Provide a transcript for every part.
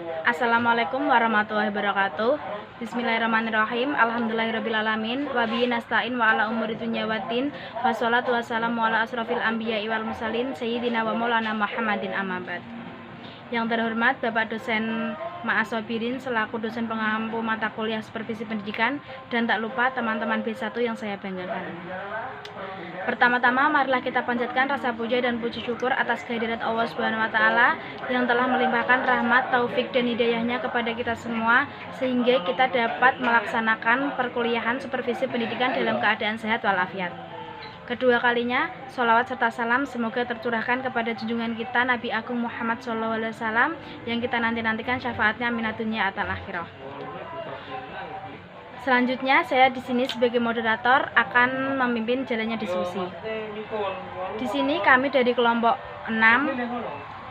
Assalamualaikum warahmatullahi wabarakatuh. Bismillahirrahmanirrahim. Alhamdulillahirrabbilalamin. Wabihi nasta'in wa ala umuri dunya waddin. Wassalatu wassalamu ala asrofil anbiya'i wal mursalin sayyidina wa maulana Muhammadin amma ba'd. Yang terhormat Bapak dosen Ma'asobirin selaku dosen pengampu mata kuliah supervisi pendidikan, dan tak lupa teman-teman B1 yang saya banggakan. Pertama-tama marilah kita panjatkan rasa puja dan puji syukur atas kehadirat Allah Subhanahu wa taala yang telah melimpahkan rahmat, taufik dan hidayahnya kepada kita semua sehingga kita dapat melaksanakan perkuliahan supervisi pendidikan dalam keadaan sehat walafiat. Kedua kalinya, sholawat serta salam semoga tercurahkan kepada junjungan kita Nabi Agung Muhammad SAW yang kita nanti-nantikan syafaatnya minat dunia atal akhirah. Selanjutnya, saya di sini sebagai moderator akan memimpin jalannya diskusi. Di sini kami dari kelompok 6.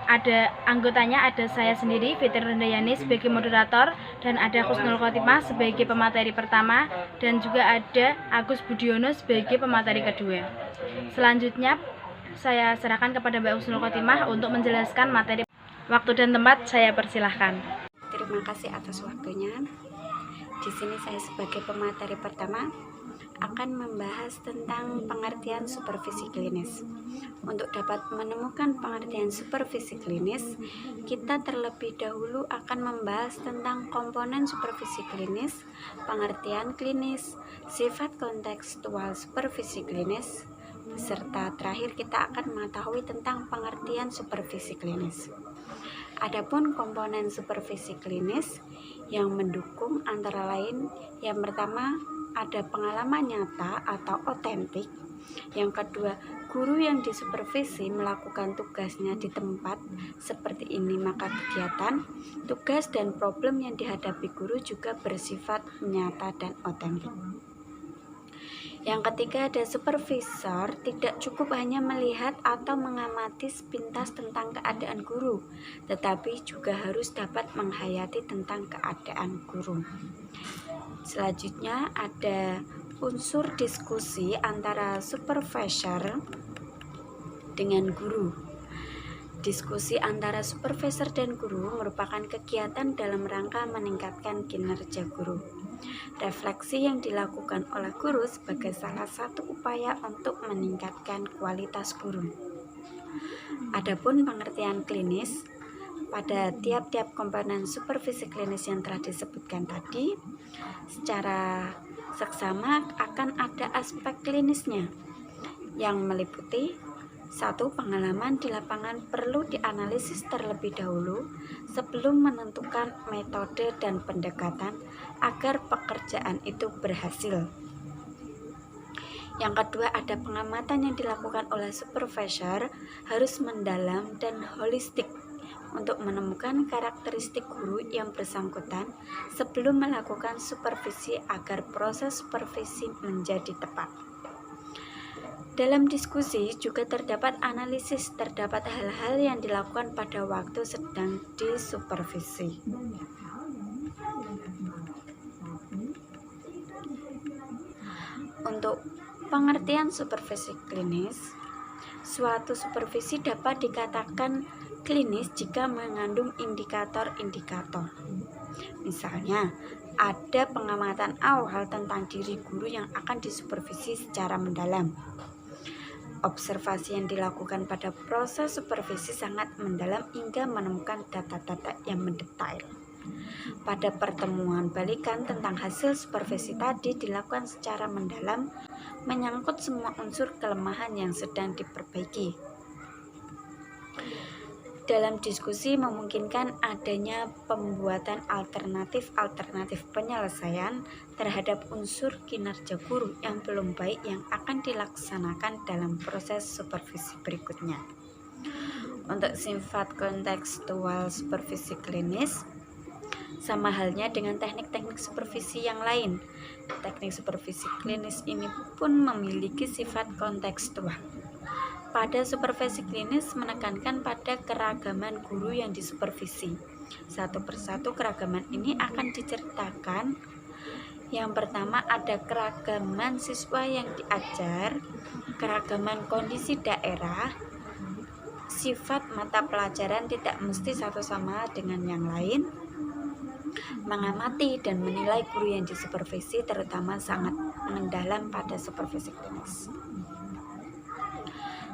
Ada anggotanya, ada saya sendiri Fitri Rundayani sebagai moderator, dan ada Husnul Khotimah sebagai pemateri pertama, dan juga ada Agus Budiono sebagai pemateri kedua. Selanjutnya saya serahkan kepada Mbak Husnul Khotimah untuk menjelaskan materi. Waktu dan tempat saya persilahkan. Terima kasih atas waktunya. Di sini saya sebagai pemateri pertama akan membahas tentang pengertian supervisi klinis. Untuk dapat menemukan pengertian supervisi klinis, kita terlebih dahulu akan membahas tentang komponen supervisi klinis, pengertian klinis, sifat kontekstual supervisi klinis, serta terakhir kita akan mengetahui tentang pengertian supervisi klinis. Adapun komponen supervisi klinis yang mendukung antara lain, yang pertama ada pengalaman nyata atau otentik. Yang kedua, guru yang disupervisi melakukan tugasnya di tempat seperti ini, maka kegiatan, tugas dan problem yang dihadapi guru juga bersifat nyata dan otentik. Yang ketiga, ada supervisor tidak cukup hanya melihat atau mengamati sepintas tentang keadaan guru, tetapi juga harus dapat menghayati tentang keadaan guru. Selanjutnya ada unsur diskusi antara supervisor dengan guru. Diskusi antara supervisor dan guru merupakan kegiatan dalam rangka meningkatkan kinerja guru. Refleksi yang dilakukan oleh guru sebagai salah satu upaya untuk meningkatkan kualitas guru. Adapun pengertian klinis, pada tiap-tiap komponen supervisi klinis yang telah disebutkan tadi, secara seksama akan ada aspek klinisnya yang meliputi: 1. Pengalaman di lapangan perlu dianalisis terlebih dahulu sebelum menentukan metode dan pendekatan agar pekerjaan itu berhasil. Yang kedua, ada pengamatan yang dilakukan oleh supervisor harus mendalam dan holistik untuk menemukan karakteristik guru yang bersangkutan sebelum melakukan supervisi agar proses supervisi menjadi tepat. Dalam diskusi juga terdapat analisis terdapat hal-hal yang dilakukan pada waktu sedang disupervisi. Untuk pengertian supervisi klinis, suatu supervisi dapat dikatakan klinis jika mengandung indikator-indikator. Misalnya, ada pengamatan awal tentang diri guru yang akan disupervisi secara mendalam. Observasi yang dilakukan pada proses supervisi sangat mendalam hingga menemukan data-data yang mendetail. Pada pertemuan balikan tentang hasil supervisi tadi dilakukan secara mendalam, menyangkut semua unsur kelemahan yang sedang diperbaiki. Dalam diskusi memungkinkan adanya pembuatan alternatif penyelesaian terhadap unsur kinerja guru yang belum baik yang akan dilaksanakan dalam proses supervisi berikutnya. Untuk sifat kontekstual supervisi klinis, sama halnya dengan teknik-teknik supervisi yang lain. Teknik supervisi klinis ini pun memiliki sifat kontekstual. Pada supervisi klinis menekankan pada keragaman guru yang disupervisi. Satu persatu keragaman ini akan diceritakan. Yang pertama ada keragaman siswa yang diajar, keragaman kondisi daerah, sifat mata pelajaran tidak mesti satu sama dengan yang lain, Mengamati dan menilai guru yang disupervisi terutama sangat mendalam pada supervisi klinis.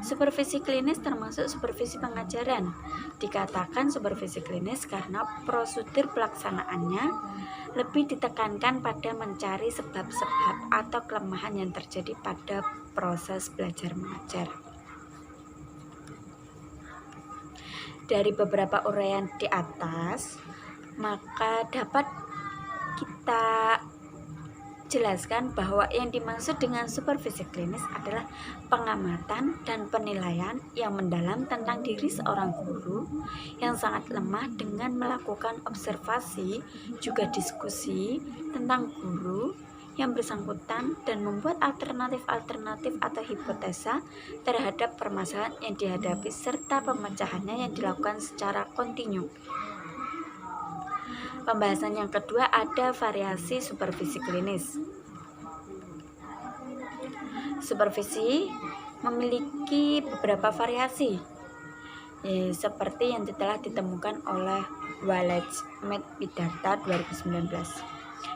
Supervisi klinis termasuk supervisi pengajaran. Dikatakan supervisi klinis karena prosedur pelaksanaannya lebih ditekankan pada mencari sebab-sebab atau kelemahan yang terjadi pada proses belajar mengajar. Dari beberapa uraian di atas, maka dapat kita jelaskan bahwa yang dimaksud dengan supervisi klinis adalah pengamatan dan penilaian yang mendalam tentang diri seorang guru yang sangat lemah dengan melakukan observasi juga diskusi tentang guru yang bersangkutan dan membuat alternatif-alternatif atau hipotesa terhadap permasalahan yang dihadapi serta pemecahannya yang dilakukan secara kontinu. Pembahasan yang kedua ada variasi supervisi klinis. Supervisi memiliki beberapa variasi, seperti yang telah ditemukan oleh Wallace Medwidarta 2019.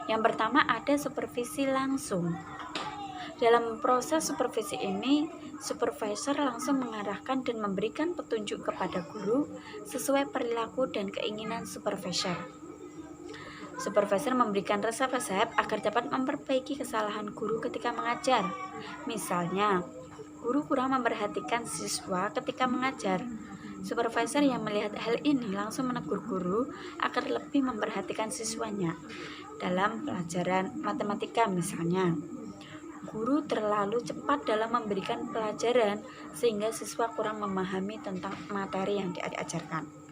Yang pertama ada supervisi langsung. Dalam proses supervisi ini, supervisor langsung mengarahkan dan memberikan petunjuk kepada guru sesuai perilaku dan keinginan supervisor. Supervisor memberikan resep-resep agar dapat memperbaiki kesalahan guru ketika mengajar. Misalnya, guru kurang memperhatikan siswa ketika mengajar. Supervisor yang melihat hal ini langsung menegur guru agar lebih memperhatikan siswanya. Dalam pelajaran matematika misalnya, guru terlalu cepat dalam memberikan pelajaran sehingga siswa kurang memahami tentang materi yang diajarkan.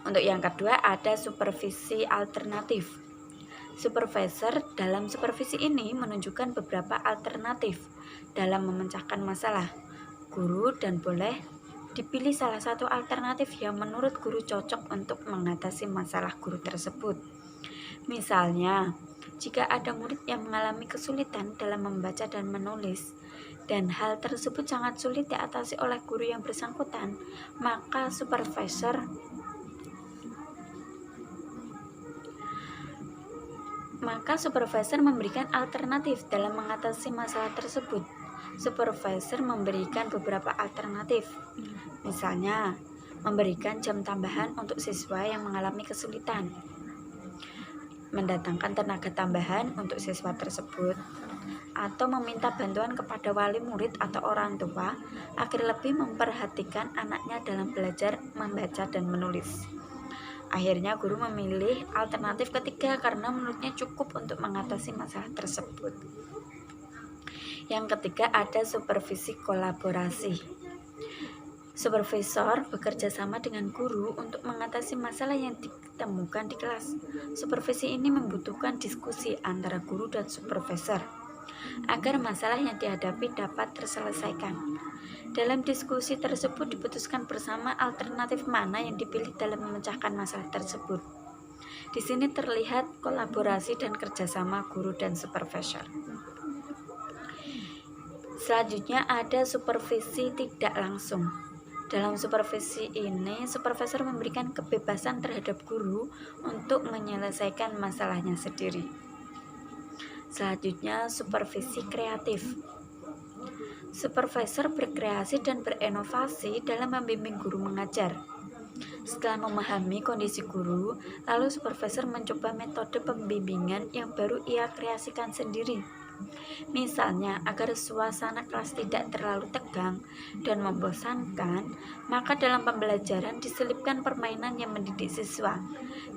Untuk yang kedua ada supervisi alternatif. Supervisor dalam supervisi ini menunjukkan beberapa alternatif dalam memecahkan masalah guru dan boleh dipilih salah satu alternatif yang menurut guru cocok untuk mengatasi masalah guru tersebut. Misalnya, jika ada murid yang mengalami kesulitan dalam membaca dan menulis, dan hal tersebut sangat sulit diatasi oleh guru yang bersangkutan, maka supervisor memberikan alternatif dalam mengatasi masalah tersebut. Supervisor memberikan beberapa alternatif, misalnya memberikan jam tambahan untuk siswa yang mengalami kesulitan, mendatangkan tenaga tambahan untuk siswa tersebut, atau meminta bantuan kepada wali murid atau orang tua agar lebih memperhatikan anaknya dalam belajar membaca dan menulis. Akhirnya guru memilih alternatif ketiga karena menurutnya cukup untuk mengatasi masalah tersebut. Yang ketiga ada supervisi kolaborasi. Supervisor bekerja sama dengan guru untuk mengatasi masalah yang ditemukan di kelas. Supervisi ini membutuhkan diskusi antara guru dan supervisor agar masalah yang dihadapi dapat terselesaikan. Dalam diskusi tersebut diputuskan bersama alternatif mana yang dipilih dalam memecahkan masalah tersebut. Di sini terlihat kolaborasi dan kerjasama guru dan supervisor. Selanjutnya ada supervisi tidak langsung. Dalam supervisi ini, supervisor memberikan kebebasan terhadap guru untuk menyelesaikan masalahnya sendiri. Selanjutnya, supervisi kreatif. Supervisor berkreasi dan berinovasi dalam membimbing guru mengajar. Setelah memahami kondisi guru, lalu supervisor mencoba metode pembimbingan yang baru ia kreasikan sendiri. Misalnya, agar suasana kelas tidak terlalu tegang dan membosankan, maka dalam pembelajaran diselipkan permainan yang mendidik siswa.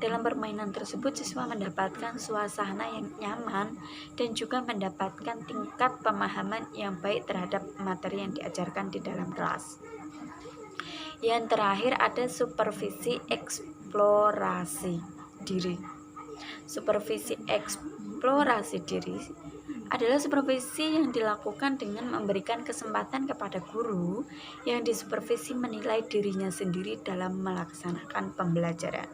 Dalam permainan tersebut, siswa mendapatkan suasana yang nyaman dan juga mendapatkan tingkat pemahaman yang baik terhadap materi yang diajarkan di dalam kelas. Yang terakhir ada supervisi eksplorasi diri. Supervisi eksplorasi diri adalah supervisi yang dilakukan dengan memberikan kesempatan kepada guru yang disupervisi menilai dirinya sendiri dalam melaksanakan pembelajaran.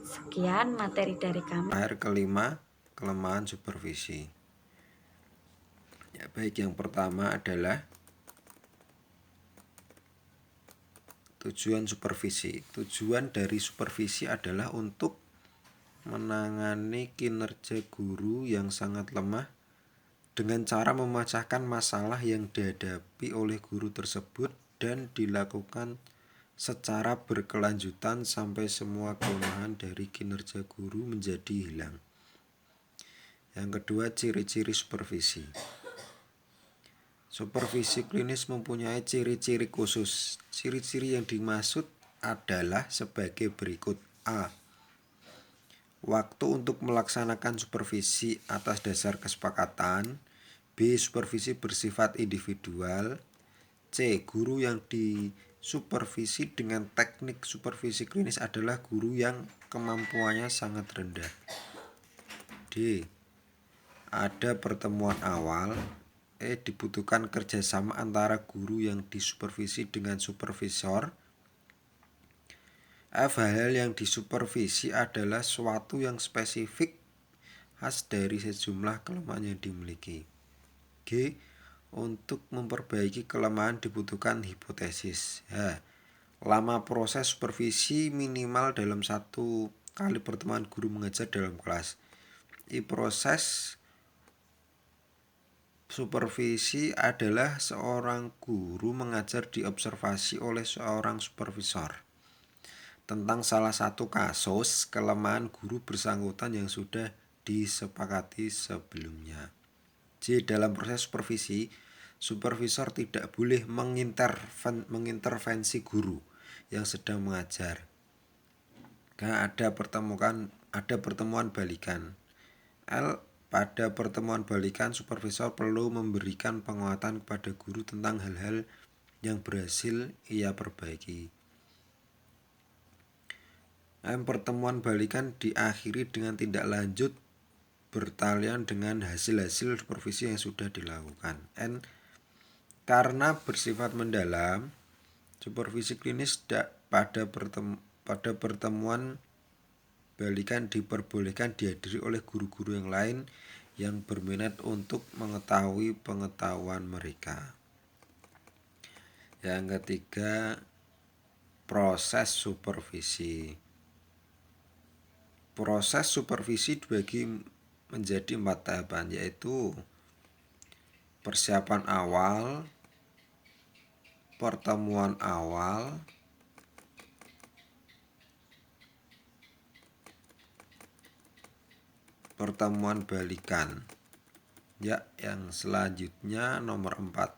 Sekian materi dari kami. Kelima, kelemahan supervisi. Baik, yang pertama adalah Tujuan supervisi. Tujuan dari supervisi adalah untuk menangani kinerja guru yang sangat lemah dengan cara memecahkan masalah yang dihadapi oleh guru tersebut dan dilakukan secara berkelanjutan sampai semua kelemahan dari kinerja guru menjadi hilang. Yang kedua, ciri-ciri supervisi. Supervisi klinis mempunyai ciri-ciri khusus. Ciri-ciri yang dimaksud adalah sebagai berikut. A. Waktu untuk melaksanakan supervisi atas dasar kesepakatan. B. Supervisi bersifat individual. C. Guru yang disupervisi dengan teknik supervisi klinis adalah guru yang kemampuannya sangat rendah. D. Ada pertemuan awal. E. Dibutuhkan kerjasama antara guru yang disupervisi dengan supervisor. F. Hal yang disupervisi adalah suatu yang spesifik khas dari sejumlah kelemahan yang dimiliki. G. Untuk memperbaiki kelemahan dibutuhkan hipotesis. H. Lama proses supervisi minimal dalam 1 kali pertemuan guru mengajar dalam kelas. I. Proses supervisi adalah seorang guru mengajar diobservasi oleh seorang supervisor tentang salah satu kasus kelemahan guru bersangkutan yang sudah disepakati sebelumnya. J. Dalam proses supervisi, supervisor tidak boleh mengintervensi guru yang sedang mengajar. Karena ada pertemuan balikan. L. Pada pertemuan balikan, supervisor perlu memberikan penguatan kepada guru tentang hal-hal yang berhasil ia perbaiki. M. Pertemuan balikan diakhiri dengan tindak lanjut bertalian dengan hasil-hasil supervisi yang sudah dilakukan. N. Karena bersifat mendalam, supervisi klinis pada pertemuan balikan diperbolehkan dihadiri oleh guru-guru yang lain yang berminat untuk mengetahui pengetahuan mereka. Yang ketiga, proses supervisi. Proses supervisi dibagi menjadi 4 tahapan, yaitu persiapan awal, pertemuan awal, pertemuan balikan. Ya, yang selanjutnya nomor 4.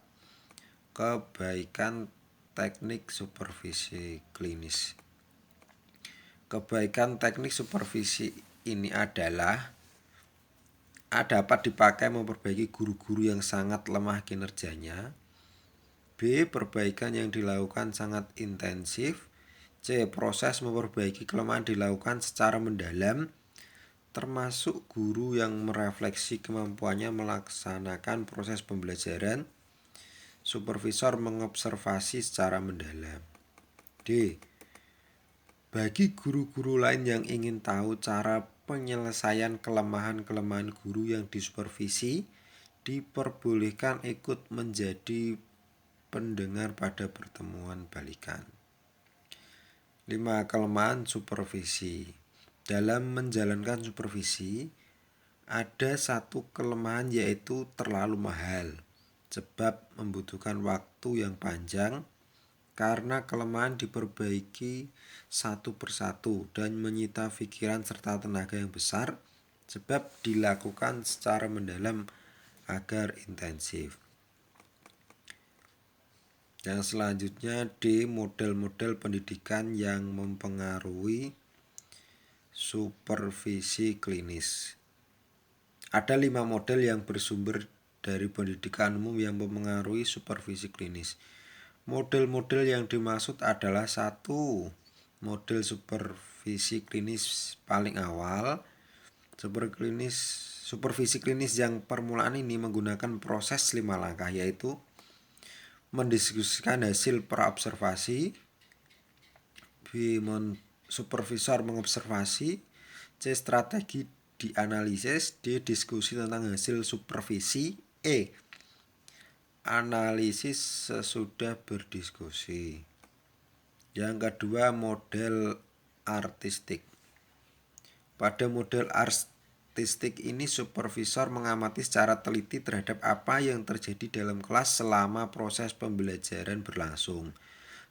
Kebaikan teknik supervisi klinis. Kebaikan teknik supervisi ini adalah dapat dipakai memperbaiki guru-guru yang sangat lemah kinerjanya. B. Perbaikan yang dilakukan sangat intensif. C. Proses memperbaiki kelemahan dilakukan secara mendalam, termasuk guru yang merefleksi kemampuannya melaksanakan proses pembelajaran. Supervisor mengobservasi secara mendalam. D. Bagi guru-guru lain yang ingin tahu cara penyelesaian kelemahan-kelemahan guru yang disupervisi, diperbolehkan ikut menjadi pendengar pada pertemuan balikan. 5. Kelemahan supervisi. Dalam menjalankan supervisi, ada satu kelemahan, yaitu terlalu mahal, sebab membutuhkan waktu yang panjang karena kelemahan diperbaiki satu persatu dan menyita pikiran serta tenaga yang besar, sebab dilakukan secara mendalam agar intensif. Yang selanjutnya, D. Model-model pendidikan yang mempengaruhi supervisi klinis. Ada 5 model yang bersumber dari pendidikan umum yang mempengaruhi supervisi klinis. Model-model yang dimaksud adalah 1. Model supervisi klinis paling awal. Supervisi klinis yang permulaan ini menggunakan proses 5 langkah, yaitu mendiskusikan hasil praobservasi. B. Supervisor mengobservasi. C. Strategi dianalisis. D. Diskusi tentang hasil supervisi. E. Analisis sesudah berdiskusi. Yang kedua, model artistik. Pada model artistik ini supervisor mengamati secara teliti terhadap apa yang terjadi dalam kelas selama proses pembelajaran berlangsung.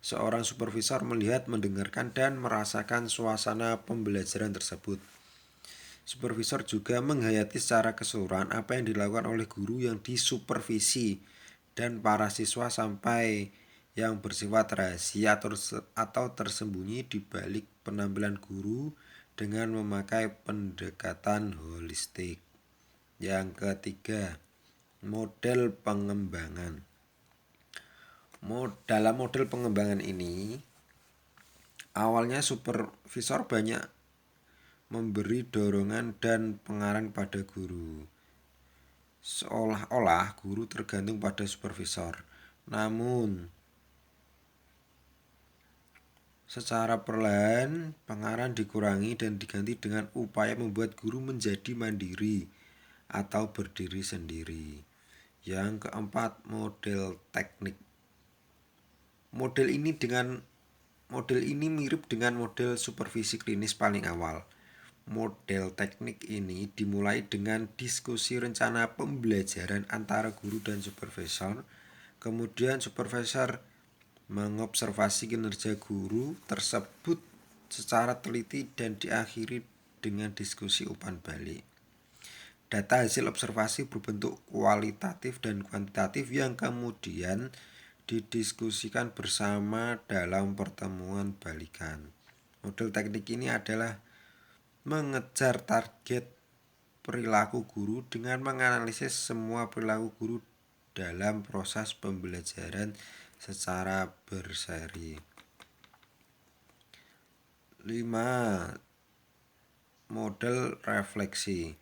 Seorang supervisor melihat, mendengarkan, dan merasakan suasana pembelajaran tersebut. Supervisor juga menghayati secara keseluruhan apa yang dilakukan oleh guru yang disupervisi dan para siswa sampai yang bersifat rahasia atau tersembunyi di balik penampilan guru dengan memakai pendekatan holistik. Yang ketiga, model pengembangan. Dalam model pengembangan ini, awalnya supervisor banyak memberi dorongan dan pengarahan pada guru. Seolah-olah guru tergantung pada supervisor. Namun, secara perlahan, pengarahan dikurangi dan diganti dengan upaya membuat guru menjadi mandiri atau berdiri sendiri. Yang keempat, model teknik. Model ini mirip dengan model supervisi klinis paling awal. Model teknik ini dimulai dengan diskusi rencana pembelajaran antara guru dan supervisor. Kemudian supervisor mengobservasi kinerja guru tersebut secara teliti dan diakhiri dengan diskusi umpan balik. Data hasil observasi berbentuk kualitatif dan kuantitatif yang kemudian didiskusikan bersama dalam pertemuan balikan. Model teknik ini adalah mengejar target perilaku guru dengan menganalisis semua perilaku guru dalam proses pembelajaran secara berseri. 5. Model refleksi.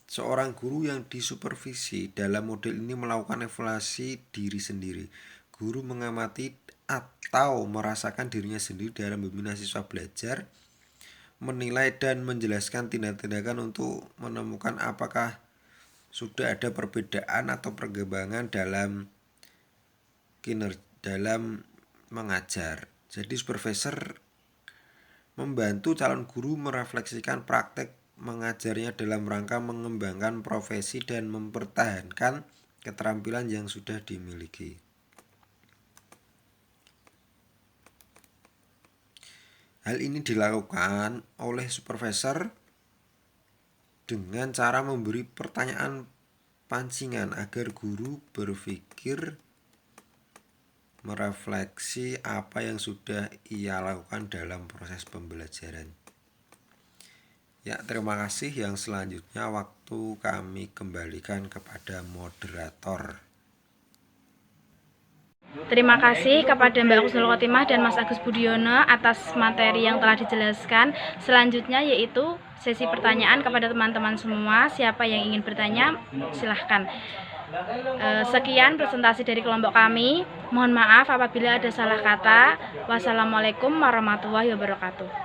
Seorang guru yang disupervisi dalam model ini melakukan evaluasi diri sendiri. Guru mengamati atau merasakan dirinya sendiri dalam membina siswa belajar, menilai dan menjelaskan tindak-tindakan untuk menemukan apakah sudah ada perbedaan atau perkembangan dalam mengajar. Jadi supervisor membantu calon guru merefleksikan praktek mengajarnya dalam rangka mengembangkan profesi dan mempertahankan keterampilan yang sudah dimiliki. Hal ini dilakukan oleh supervisor dengan cara memberi pertanyaan pancingan agar guru berpikir, merefleksi apa yang sudah ia lakukan dalam proses pembelajaran. Ya, terima kasih. Yang selanjutnya waktu kami kembalikan kepada moderator. Terima kasih kepada Mbak Husnul Khotimah dan Mas Agus Budiono atas materi yang telah dijelaskan. Selanjutnya yaitu sesi pertanyaan kepada teman-teman semua. Siapa yang ingin bertanya, silahkan. Sekian presentasi dari kelompok kami. Mohon maaf apabila ada salah kata. Wassalamualaikum warahmatullahi wabarakatuh.